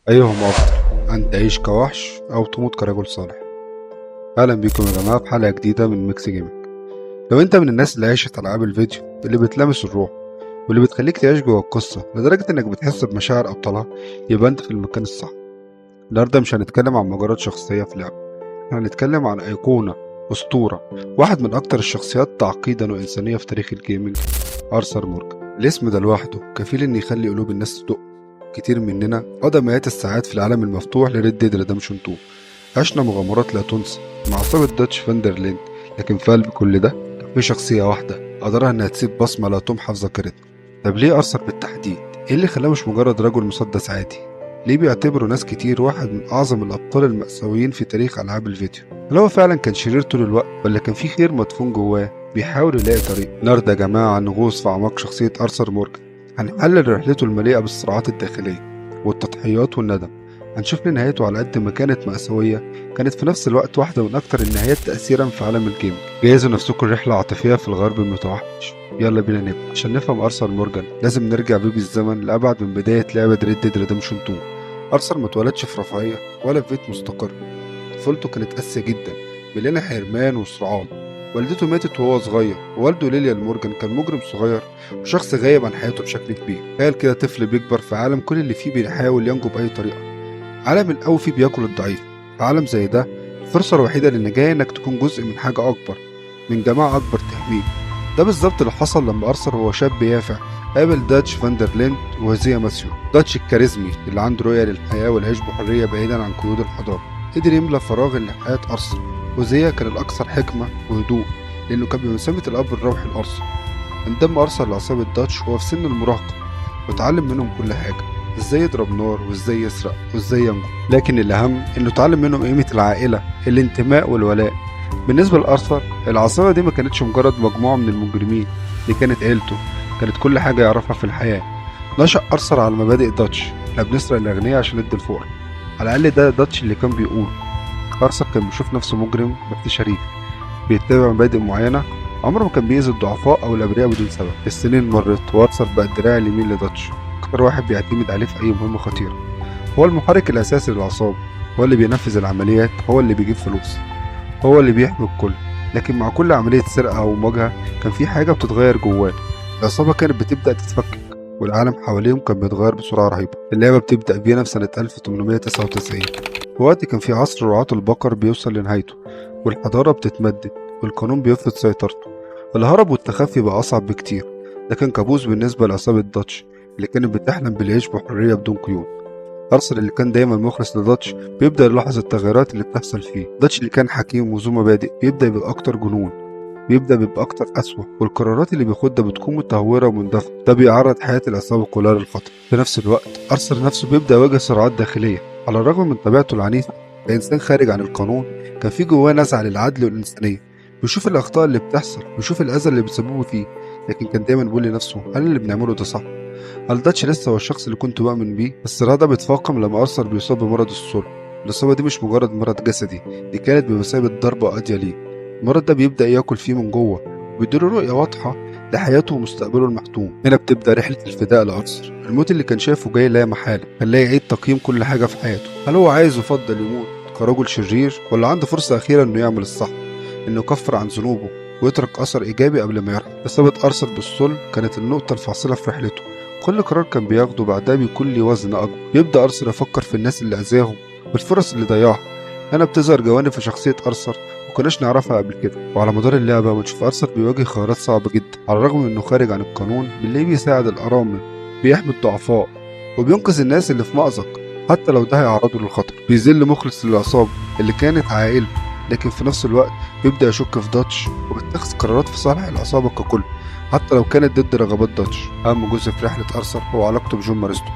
أيهما أفضل، أن تعيش كوحش أو تموت كرجل صالح؟ أهلا بيكم يا جماعة في حلقة جديدة من ميكس جيمنج. لو أنت من الناس اللي عايشت ألعاب الفيديو اللي بتلامس الروح واللي بتخليك تعيش جوه القصة لدرجة إنك بتحس بمشاعر أبطالها، يبقى أنت في المكان الصح. النهاردة مش هنتكلم عن مجرد شخصية في لعبة، احنا هنتكلم عن أيقونة، أسطورة، واحد من أكتر الشخصيات تعقيدا وإنسانية في تاريخ الجيمنج، أرثر مورجان. الاسم ده لوحده كفيل إن يخلي قلوب الناس تدق. كتير مننا قضى مئات الساعات في العالم المفتوح لريد ديد ريدمشن 2، عشنا مغامرات لا تنسى مع عصابة داتش فاندرليند، لكن في قلب كل ده كان في شخصية واحدة قدرها إنها تسيب بصمة لا تمحى في ذاكرتنا. طب ليه أرثر بالتحديد؟ إيه اللي خلاه مش مجرد رجل مسدس عادي؟ ليه بيعتبروا ناس كتير واحد من أعظم الأبطال المأساويين في تاريخ ألعاب الفيديو؟ هل هو فعلا كان شرير طول الوقت ولا كان في خير مدفون جواه بيحاول يلاقي طريق؟ النهارده يا جماعة نغوص في أعماق شخصية أرثر مورجان، هنحلل رحلته المليئة بالصراعات الداخلية والتضحيات والندم. هنشوف ليه نهايته على قد ما كانت مأساوية كانت في نفس الوقت واحدة من أكتر النهايات تأثيرا في عالم الجيمنج. جهزوا نفسكم رحلة عاطفية في الغرب المتوحش. يلا بينا نبدأ. عشان نفهم أرثر مورجان لازم نرجع بيه بالزمن لأبعد من بداية لعبة ريد ديد ريدمشن 2. أرثر متولدش في رفاهية ولا في بيت مستقر. طفولته كانت قاسية جدا، مليانة حرمان وصراعات. والدته ماتت وهو صغير، ووالده ليليان مورجان كان مجرم صغير وشخص غايب عن حياته بشكل كبير. تخيل كده طفل بيكبر في عالم كل اللي فيه بيحاول ينجو بأي طريقة، عالم القوي فيه بياكل الضعيف. في عالم زي ده الفرصة الوحيدة للنجاة إنك تكون جزء من حاجة أكبر، من جماعة أكبر تحميك. ده بالظبط اللي حصل لما أرثر وهو شاب يافع قابل داتش فاندرليند وهوزيا ماسيو. داتش الكاريزمي اللي عنده رؤية للحياة والعيش بحرية بعيدا عن قيود الحضارة قدر يملى فراغ اللي في حياة أرثر. هوزيا كان الأكثر حكمة وهدوء لأنه كان بمثابة الأب الروحي لأرثر. انضم أرثر لعصابة داتش وهو في سن المراهقة واتعلم منهم كل حاجة، ازاي يضرب نار وازاي يسرق وازاي ينجو. لكن الأهم انه اتعلم منهم قيمة العائلة، الانتماء والولاء. بالنسبة لأرثر العصابة دي ما كانتش مجرد مجموعة من المجرمين، دي كانت عيلته، كانت كل حاجة يعرفها في الحياة. نشأ أرثر على مبادئ داتش، احنا بنسرق الأغنياء عشان ندي الفقراء. على الأقل ده داتش اللي كان بيقول. أرثر كان بيشوف نفسه مجرم بس شريف، بيتبع مبادئ معينة، عمره ما كان بيأذي الضعفاء أو الأبرياء بدون سبب. السنين مرت وأرثر بقى الدراع اليمين لداتش، أكتر واحد بيعتمد عليه في أي مهمة خطيرة. هو المحرك الأساسي للعصابة، هو اللي بينفذ العمليات، هو اللي بيجيب فلوس، هو اللي بيحمي الكل. لكن مع كل عملية سرقة أو مواجهة كان في حاجة بتتغير جواه. العصابة كانت بتبدأ تتفكك والعالم حواليهم كان بيتغير بسرعة رهيبة. اللعبة بتبدأ بينا في سنة 1899، وقت كان في عصر رعاة البقر بيوصل لنهايته، والحضارة بتتمدد والقانون بيفرض سيطرته. الهرب والتخفي بقى أصعب بكتير. ده كان كابوس بالنسبة لعصابة داتش اللي كانت بتحلم بالعيش بحرية بدون قيود. أرثر اللي كان دايما مخلص لداتش بيبدأ يلاحظ التغيرات اللي بتحصل فيه. داتش اللي كان حكيم وذو مبادئ بيبدأ يبقى أكتر جنون، بيبدأ بيبقى أكتر قسوة، والقرارات اللي بياخدها بتكون متهورة ومندفعة. ده بيعرض حياة العصابة كلها للخطر. في نفس الوقت أرثر نفسه بيبدأ يواجه صراعات داخلية. على الرغم من طبيعته العنيفة كإنسان خارج عن القانون، كان في جواه نزعة للعدل والإنسانية. بيشوف الأخطاء اللي بتحصل، بيشوف الأذى اللي بيسببه فيه، لكن كان دايما بيقول لنفسه هل اللي بنعمله ده صح؟ هل داتش لسه هو الشخص اللي كنت بؤمن بيه؟ الصراع ده بيتفاقم لما أرثر بيصاب بمرض السل. الإصابة دي مش مجرد مرض جسدي، دي كانت بمثابة ضربة قاضية ليه. المرض ده بيبدأ ياكل فيه من جوه وبيديله رؤية واضحة لحياته ومستقبله المحتوم. هنا بتبدأ رحلة الفداء لأرثر. الموت اللي كان شايفه جاي لا محالة خلاه يعيد تقييم كل حاجة في حياته. هل هو عايز يفضل يموت كرجل شرير ولا عنده فرصة أخيرة إنه يعمل الصح، إنه يكفر عن ذنوبه ويترك أثر إيجابي قبل ما يرحل؟ إصابة أرثر بالصلب كانت النقطة الفاصلة في رحلته. كل قرار كان بياخده بعدها بيكون ليه وزن أكبر. بيبدأ أرثر يفكر في الناس اللي أذاهم والفرص اللي ضيعها. هنا بتظهر جوانب في شخصية أرثر مكناش نعرفها قبل كده. وعلى مدار اللعبة بنشوف أرثر بيواجه خيارات صعبة جدا. على الرغم من إنه خارج عن القانون بنلاقيه بيساعد الأرامل، بيحمي الضعفاء، وبينقذ الناس اللي في مأزق حتى لو ده هيعرضه للخطر. بيذل مخلص للعصابة اللي كانت عائلته، لكن في نفس الوقت بيبدأ يشك في داتش وبيتخذ قرارات في صالح العصابة ككل حتى لو كانت ضد رغبات داتش. أهم جزء في رحلة أرثر هو علاقته بجون مارستو.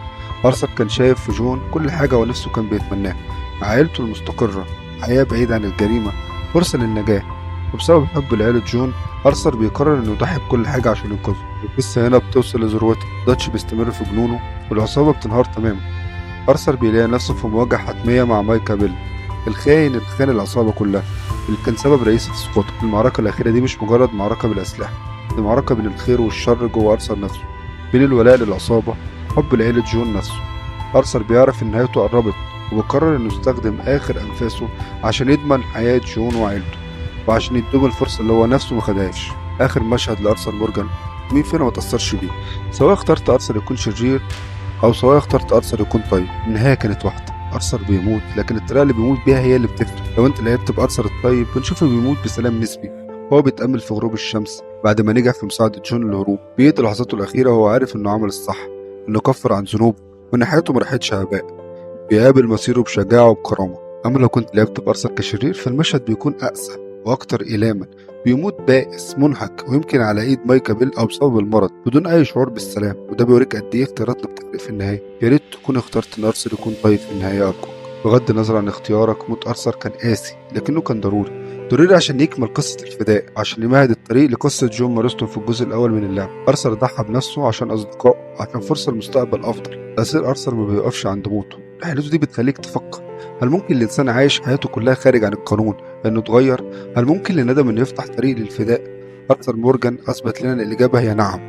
أرثر كان شايف في جون كل حاجة ونفسه كان بيتمناها، عائلته المستقرة، حياة بعيدة عن الجريمة، فرصة للنجاة. وبسبب حب لعيلة جون أرثر بيقرر إنه يضحي بكل حاجة عشان ينقذه. القصة هنا بتوصل لذروتها، داتش بيستمر في جنونه والعصابة بتنهار تماما. أرثر بيلاقي نفسه في مواجهة حتمية مع مايكا بيل، الخاين اللي خان العصابة كلها، اللي كان سبب رئيسي في سقوطه. المعركة الأخيرة دي مش مجرد معركة بالأسلحة، دي معركة بين الخير والشر جوه أرثر نفسه، بين الولاء للعصابة وحب لعيلة جون نفسه. أرثر بيعرف إن نهايته قربت، وبيقرر إنه يستخدم آخر أنفاسه عشان يضمن حياة جون وعيلته، وعشان يدوم الفرصة اللي هو نفسه مخدهاش. آخر مشهد لأرثر مورجان، مين فينا متأثرش بيه؟ سواء اخترت أرثر يكون شرير أو سواء اخترت أرثر يكون طيب، النهاية كانت واحدة. أرثر بيموت، لكن الطريقة اللي بيموت بيها هي اللي بتفرق. لو أنت لعبت بأرثر الطيب بنشوفه بيموت بسلام نسبي، هو بيتأمل في غروب الشمس بعد ما نجح في مساعدة جون للهروب. بيقضي لحظاته الأخيرة وهو عارف إنه عمل الصح، إنه كفر عن ذنوبه وإن حياته مرحتش هباء. بيقابل مصيره بشجاعة وبكرامة. أما لو كنت لعبت بأرثر كشرير فالمشهد بيكون أقسى وأكتر إيلاما. بيموت بائس منهك ويمكن على إيد مايكا بيل أو بسبب المرض بدون أي شعور بالسلام، وده بيوريك قد إيه اختياراتنا بتفرق في النهاية. يا ريت تكون اخترت إن أرثر يكون طيب في النهاية أرجوك. بغض النظر عن اختيارك، موت أرثر كان قاسي لكنه كان ضروري عشان يكمل قصة الفداء، عشان يمهد الطريق لقصة جون مارستون في الجزء الأول من اللعبة. أرثر ضحى بنفسه عشان أصدقائه، عشان فرصة لمستقبل أفضل. تأثير أرثر ما بيوقفش عند موته، رحلته دي بتخليك تفكر، هل ممكن الإنسان عايش حياته كلها خارج عن القانون إنه اتغير؟ هل ممكن لندم إنه يفتح طريق للفداء؟ أرثر مورجان أثبت لنا إن الإجابة هي نعم.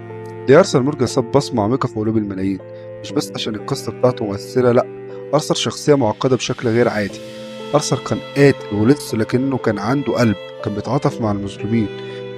ليه أرثر مورجان ساب بصمة عميقة في قلوب الملايين؟ مش بس عشان القصة بتاعته مؤثرة، لأ، أرثر شخصية معقدة بشكل غير عادي. أرثر كان قاتل ولص، لكنه كان عنده قلب، كان بيتعاطف مع المظلومين،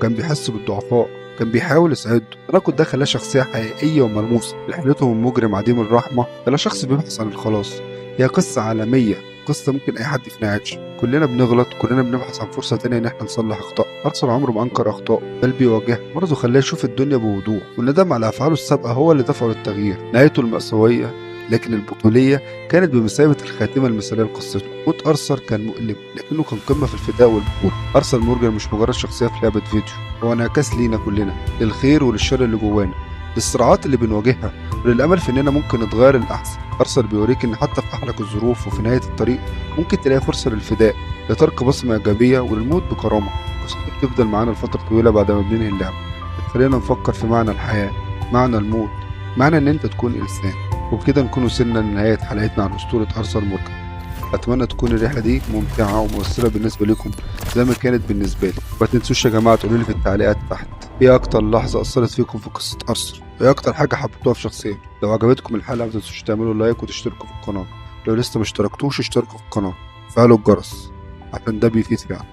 كان بيحس بالضعفاء، كان بيحاول يساعدهم. التناقض ده خلاه شخصية حقيقية وملموسة. رحلته من مجرم عديم الرحمة إلى شخص بيبحث عن الخلاص هي قصة عالمية، قصة ممكن أي حد فينا يعيش. كلنا بنغلط، كلنا بنبحث عن فرصة تانية إن احنا نصلح أخطاء. أرثر عمره ما أنكر أخطاء، بل بيواجهها. برضه خلاه يشوف الدنيا بوضوح، والندم على أفعاله السابقة هو اللي دفعه للتغيير. نهايته المأساوية لكن البطولية كانت بمثابة الخاتمة المثالية لقصته. موت أرثر كان مؤلم، لكنه كان قمة في الفداء والبطولة. أرثر مورجان مش مجرد شخصية في لعبة فيديو، هو انعكاس لينا كلنا، للخير وللشر اللي جوانا، للصراعات اللي بنواجهها، وللأمل في إننا ممكن نتغير للأحسن. أرثر بيوريك إن حتى في أحلك الظروف وفي نهاية الطريق ممكن تلاقي فرصة للفداء، لترك بصمة إيجابية وللموت بكرامة. قصته بتفضل معانا لفترة طويلة بعد ما بننهي اللعبة، بتخلينا نفكر في معنى الحياة، معنى الموت، معنى إن أنت تكون إنسان. وبكده نكون وصلنا لنهاية حلقتنا عن أسطورة أرثر مورجان. أتمنى تكون الرحلة دي ممتعة ومؤثرة بالنسبة لكم زي ما كانت بالنسبة لي. ما تنسوش يا جماعة تقولوا لي في التعليقات تحت إيه أكتر لحظة أثرت فيكم في قصة أرثر، وإيه أكتر حاجة حبيتوها في شخصيته. لو عجبتكم الحلقة ما تنسوش تعملوا لايك وتشتركوا في القناة. لو لسه مشتركتوش اشتركوا في القناة وفعلوا الجرس عشان ده بيفيد فعلا.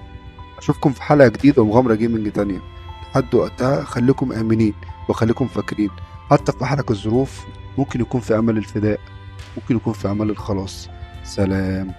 أشوفكم في حلقة جديدة ومغامرة جيمنج تانية. لحد وقتها خليكم آمنين وخليكم فاكرين، حتى في أحلك الظروف ممكن يكون في أمل الفداء، ممكن يكون في أمل الخلاص. سلام.